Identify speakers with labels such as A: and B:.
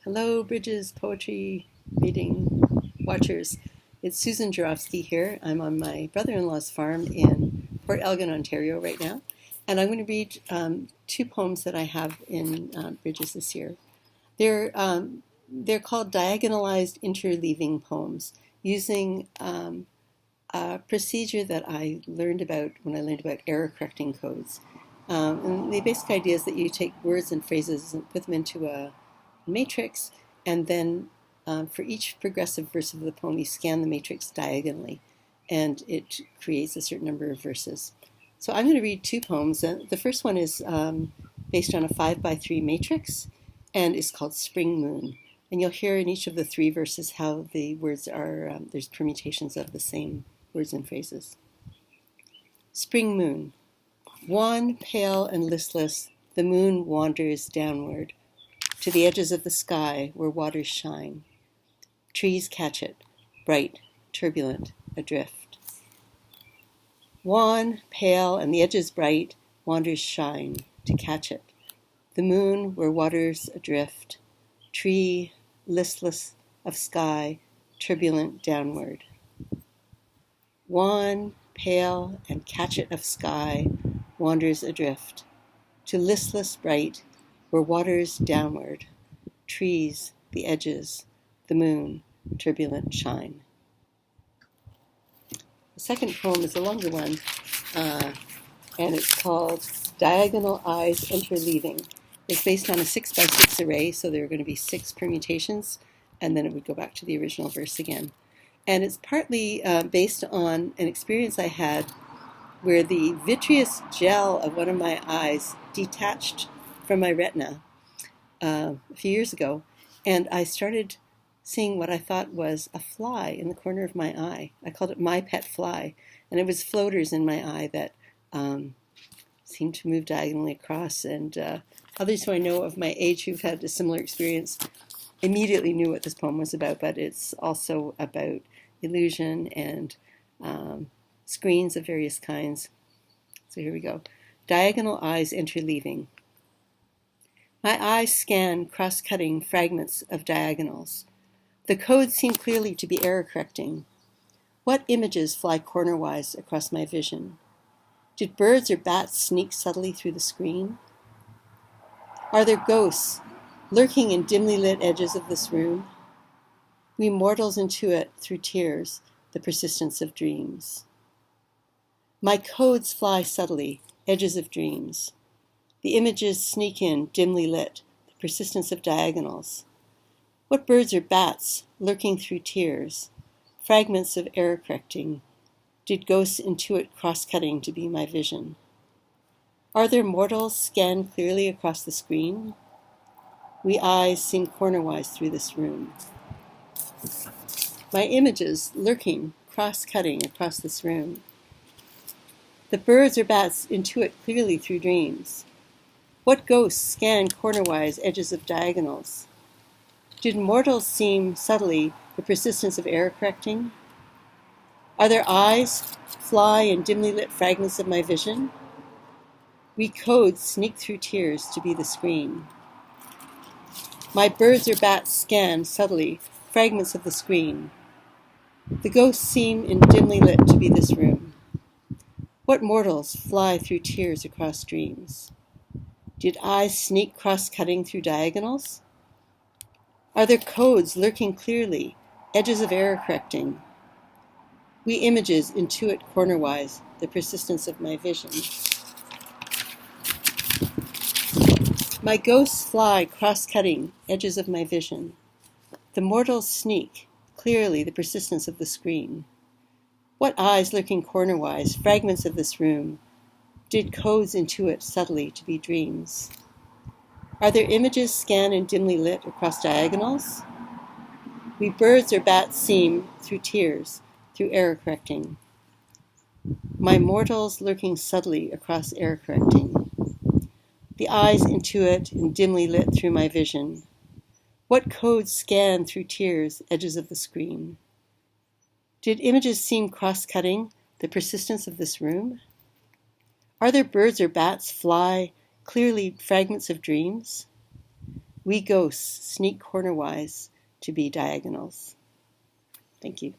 A: Hello, Bridges poetry reading watchers. It's Susan Gerofsky here. I'm on my brother-in-law's farm in Port Elgin, Ontario right now. And I'm going to read two poems that I have in Bridges this year. They're called diagonalized interleaving poems, using a procedure that I learned about when I learned about error correcting codes. And the basic idea is that you take words and phrases and put them into a matrix, and then for each progressive verse of the poem, you scan the matrix diagonally, and it creates a certain number of verses. So I'm going to read two poems. The first one is based on a 5x3 matrix, and is called Spring Moon. And you'll hear in each of the three verses how the words are, there's permutations of the same words and phrases. Spring Moon. Wan, pale, and listless, the moon wanders downward to the edges of the sky where waters shine. Trees catch it, bright, turbulent, adrift. Wan, pale, and the edges bright, wanders shine to catch it. The moon where waters adrift, tree, listless of sky, turbulent downward. Wan, pale, and catch it of sky, wanders adrift, to listless bright, where waters downward, trees, the edges, the moon, turbulent shine. The second poem is a longer one, and it's called Diagonal Eyes Interleaving. It's based on a 6x6 array, so there are going to be 6 permutations, and then it would go back to the original verse again. And it's partly based on an experience I had where the vitreous gel of one of my eyes detached from my retina a few years ago, and I started seeing what I thought was a fly in the corner of my eye. I called it my pet fly, and it was floaters in my eye that seemed to move diagonally across, and others who I know of my age who've had a similar experience immediately knew what this poem was about, but it's also about illusion and screens of various kinds. So here we go. Diagonal eyes interleaving. My eyes scan cross-cutting fragments of diagonals. The codes seem clearly to be error-correcting. What images fly cornerwise across my vision? Did birds or bats sneak subtly through the screen? Are there ghosts lurking in dimly lit edges of this room? We mortals intuit through tears the persistence of dreams. My codes fly subtly, edges of dreams. The images sneak in, dimly lit, the persistence of diagonals. What birds or bats lurking through tears? Fragments of error correcting. Did ghosts intuit cross-cutting to be my vision? Are there mortals scanned clearly across the screen? We eyes seem cornerwise through this room. My images lurking, cross-cutting across this room. The birds or bats intuit clearly through dreams. What ghosts scan cornerwise edges of diagonals? Did mortals seem subtly the persistence of error correcting? Are there eyes fly in dimly lit fragments of my vision? We codes sneak through tears to be the screen. My birds or bats scan subtly fragments of the screen. The ghosts seem in dimly lit to be this room. What mortals fly through tears across dreams? Did eyes sneak cross-cutting through diagonals? Are there codes lurking clearly, edges of error correcting? We images intuit cornerwise the persistence of my vision. My ghosts fly cross-cutting edges of my vision. The mortals sneak clearly the persistence of the screen. What eyes lurking cornerwise, fragments of this room, did codes intuit subtly to be dreams? Are there images scanned and dimly lit across diagonals? We birds or bats seem, through tears, through error correcting. My mortals lurking subtly across error correcting. The eyes intuit and dimly lit through my vision. What codes scan through tears, edges of the screen? Did images seem cross-cutting the persistence of this room? Are there birds or bats fly clearly fragments of dreams? We ghosts sneak cornerwise to be diagonals. Thank you.